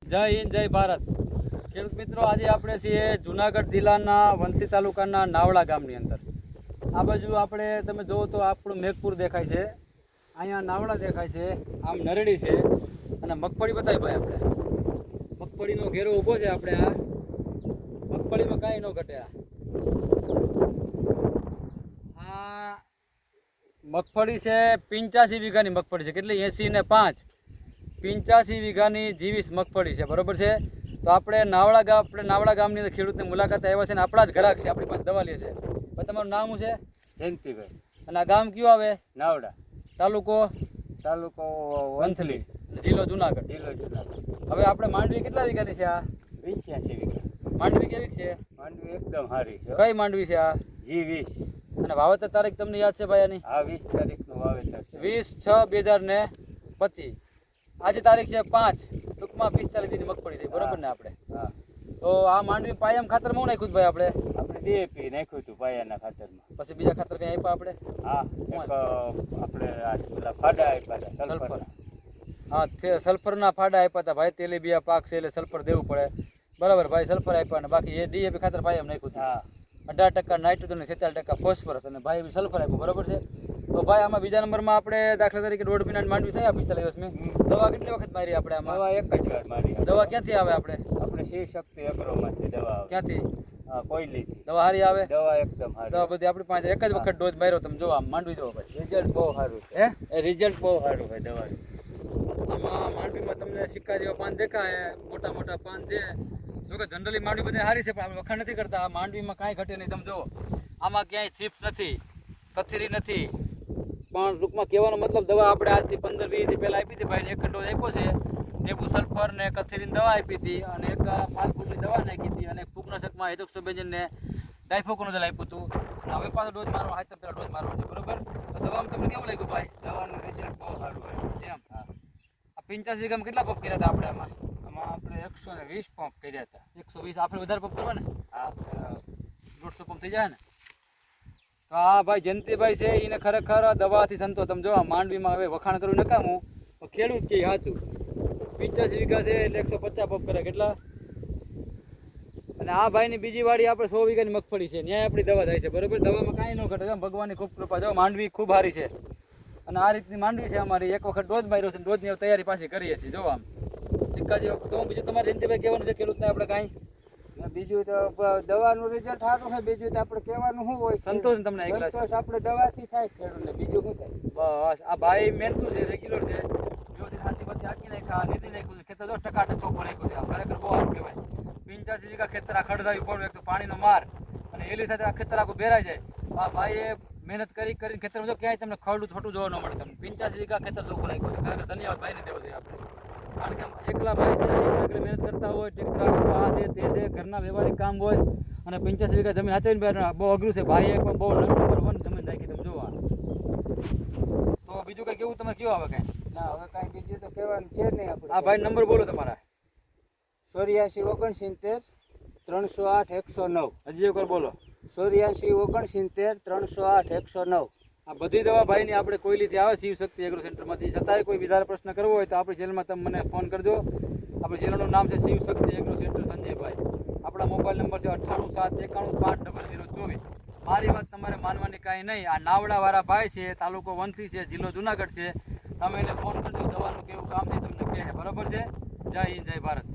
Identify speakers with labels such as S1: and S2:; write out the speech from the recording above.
S1: જય હિન્દ જય ભારત ખેડૂત મિત્રો, આજે આપણે છીએ જુનાગઢ જિલ્લાના વંથલી તાલુકાના નાવડા ગામની અંદર. આ બાજુ આપણે તમે જુઓ તો આપણું મેઘપુર દેખાય છે, અહીંયા નાવડા દેખાય છે, આમ નરડી છે અને મગફળી બતાવી ભાઈ. આપણે મગફળીનો ઘેરો ઊભો છે. આપણે આ મગફળીમાં કાંઈ ન ઘટે. આ મગફળી છે 85 વીઘાની મગફળી છે. કેટલી? 80 ને 5 85 વીઘાની જીવીસ મગફળી છે. બરોબર છે. તો આપણે નાવડા ગામની અંદર ખેડૂતની મુલાકાત આવ્યા છે ને આપણા જ ગ્રાહક છે, આપણી પાસે દવા લે છે. ભાઈ તમારું નામ શું છે?
S2: જયંતિભાઈ.
S1: અને આ ગામ કયું આવે?
S2: નાવડા.
S1: તાલુકો
S2: વંથલી.
S1: જિલ્લો જુનાગઢ. હવે આપણે માંડવી કેટલા વીઘાની છે? આ
S2: 85 વીઘા.
S1: માંડવી કેવી છે?
S2: માંડવી એકદમ સારી છે.
S1: કઈ માંડવી છે આ?
S2: G20.
S1: અને વાવેતર તારીખ તમને યાદ છે ભાઈ આની?
S2: આ 20 તારીખનું વાવેતર છે.
S1: 20/6/2025. આજે તારીખ છે 5, ટૂંકમાં 45 દીની મગફળી થઈ. બરોબર ને? આપણે
S2: હા.
S1: તો આ માંડવી પાયામ ખાતરમાં હું નાખ્યું ભાઈ? આપણે
S2: DAP નાખ્યું હતું પાયાના ખાતરમાં.
S1: પછી બીજા ખાતર કઈ આપ્યા આપણે?
S2: હા, એક આપણે આ પેલા ફાડા આપ્યા હતા સલ્ફર.
S1: હા, સલ્ફરના ફાડા આપ્યા હતા ભાઈ. તેલીબિયા પાક છે એટલે સલ્ફર દેવું પડે. બરાબર ભાઈ, સલ્ફર આપ્યા. અને બાકી એ DAP ખાતર પાયામ નાખ્યું હતું.
S2: હા,
S1: 18% નાઇટ્રોજન, 46% ફોસ્ફરસ અને ભાઈ સલ્ફર આપ્યું. બરોબર છે. તો ભાઈ આમાં બીજા નંબરમાં આપણે દાખલા તરીકે 1.5 મહિના માંડવી થયા 45 દિવસમાં. દવા કેટલી વખત મારી આપણે આમાં?
S2: દવા એક જ વાર મારી.
S1: દવા ક્યાંથી આવે આપણે?
S2: આપણે શિવ શક્તિ અગ્રોમાંથી દવા આવે.
S1: ક્યાંથી?
S2: હા, કોયલીથી.
S1: દવા સારી આવે?
S2: દવા એકદમ સારી.
S1: દવા બધી આપણી પાસે એક જ વખત ડોઝ માર્યો. તમે જો આમ માંડવી જોવો ભાઈ,
S2: રિઝલ્ટ બહુ સારું છે. રિઝલ્ટ બહુ સારું છે દવાનું.
S1: આમાં માંડવીમાં તમને સિક્કા જેવા પાન દેખાય, મોટા મોટા પાન છે. જોકે જનરલી માંડવી બધી સારી છે, પણ આપણે વખાણ નથી કરતા. આ માંડવીમાં કાંઈ ઘટે નહીં. તમે જુઓ, આમાં ક્યાંય ચીપ્સ નથી, કથરી નથી. પણ ટૂંકમાં કહેવાનો મતલબ, દવા આપણે આજથી 15-20 દી પહેલાં આપી હતી ભાઈને. એક ડોઝ આપ્યો છે. ટેબુ સલ્ફર ને કથરીની દવા આપી હતી, અને એક ફાલફૂલની દવા નાખી હતી, અને ફૂગનાશકમાં હેડોક્સોબેન્ઝિન ને ડાયફોકોનોઝોલ આપ્યું હતું. અને હવે પાછો ડોઝ મારવા, હાથ પહેલાં ડોઝ મારવો છે. બરોબર? તો દવામાં તમને કેવું લાગ્યું ભાઈ?
S2: દવાનું રિઝલ્ટ બહુ સારું હોય.
S1: એમ? હા. આ 85 વીઘામાં કેટલા પંપ કર્યા હતા આપણે આમાં?
S2: આપણે 120 પંપ કર્યા હતા.
S1: 120. આપણે વધારે પંપ કરવા ને?
S2: હા,
S1: 150 પંપ થઈ જાય ને? તો આ ભાઈ જયંતિભાઈ છે, એને ખરેખર દવાથી સંતોષ. તમે જો આ માંડવીમાં હવે વખાણ કરવું નકામું, ખેડૂત કે સાચું. 85 વીઘા છે એટલે 150 પંપ કરે. કેટલા? અને આ ભાઈની બીજી વાડી આપણે 100 વીઘાની મગફળી છે, ત્યાં આપણી દવા થાય છે. બરોબર? દવામાં કાંઈ ન ઘટે. ભગવાનની ખૂબ કૃપા. જો માંડવી ખૂબ સારી છે, અને આ રીતની માંડવી છે અમારી. એક વખત ડોઝ માર્યો છે, ડોઝની તૈયારી પાછી કરીએ છીએ. જો આમ સિક્કા જેવો. તો બીજું તમારે જયંતિભાઈ કહેવાનું છે ખેડૂતને આપણે કાંઈ?
S2: બીજું તો દવાનું રિઝલ્ટ સારું છે. બીજું તો આપણે કહેવાનું શું હોય?
S1: સંતોષ ને તમને? એકલા
S2: સંતોષ આપણે દવાથી થાય ખેડૂતને, બીજું શું થાય?
S1: બસ આ ભાઈ મહેનતું છે, રેગ્યુલર છે. વ્યવસ્થિત હાથી બધી હાકી નાખ્યા, નીતિ નાખ્યું છે. ખેતર જો ટકાટક ચોખ્ખું રાખ્યું છે. આ ખરેખર બહુ સારું કહેવાય. 85 વીઘા ખેતર આ ખડધાવી પડવું, એક તો પાણીનો માર અને એલી સાથે આ ખેતર આખું બેરાઈ જાય. આ ભાઈએ મહેનત કરીને ખેતરમાં જો ક્યાંય તમને ખડું થોટું જોવા ન મળે. તમને 85 વીઘા ખેતર ચોખ્ખું રાખ્યું છે. ખરેખર ધન્યવાદ ભાઈને દેવો છે આપણે. કારણ કે એકલા ભાઈ છે, એકલા મહેનત કરતા હોય, ટ્રેક્ટર આ છે તે છે, ઘરના વ્યવહારિક કામ હોય, અને 85 વીઘા જમીન હાચવીને બહુ અઘરું છે. ભાઈએ પણ બહુ નંબર 1 જમીન રાખી. તમે જોવા. તો બીજું કંઈ કેવું તમે કયો? હવે કાંઈ
S2: ના, હવે કાંઈ બીજું તો કહેવાનું છે નહીં આપણે.
S1: આ ભાઈ નંબર બોલો તમારા.
S2: 84 69 308 109.
S1: હજી એકવાર બોલો.
S2: 84 69 308 109.
S1: આ બધી દવા ભાઈની આપણે કોઈલીથી આવે, શિવ શક્તિ એગ્રો સેન્ટરમાંથી. છતાંય કોઈ વધારે પ્રશ્ન કરવો હોય તો આપણી ચેનલમાં તમે મને ફોન કરજો. આપણી ચેનલનું નામ છે શિવ શક્તિ એગ્રો સેન્ટર સંજયભાઈ. આપણા મોબાઈલ નંબર છે 9871950024. મારી વાત તમારે માનવાની કાંઈ નહીં. આ નાવડાવાળા ભાઈ છે, તાલુકો વંથલી છે, જિલ્લો જુનાગઢ છે. તમે એને ફોન કરજો. દવાનું કેવું કામ છે તમને કહે છે. બરાબર છે? જય હિન્દ જય ભારત.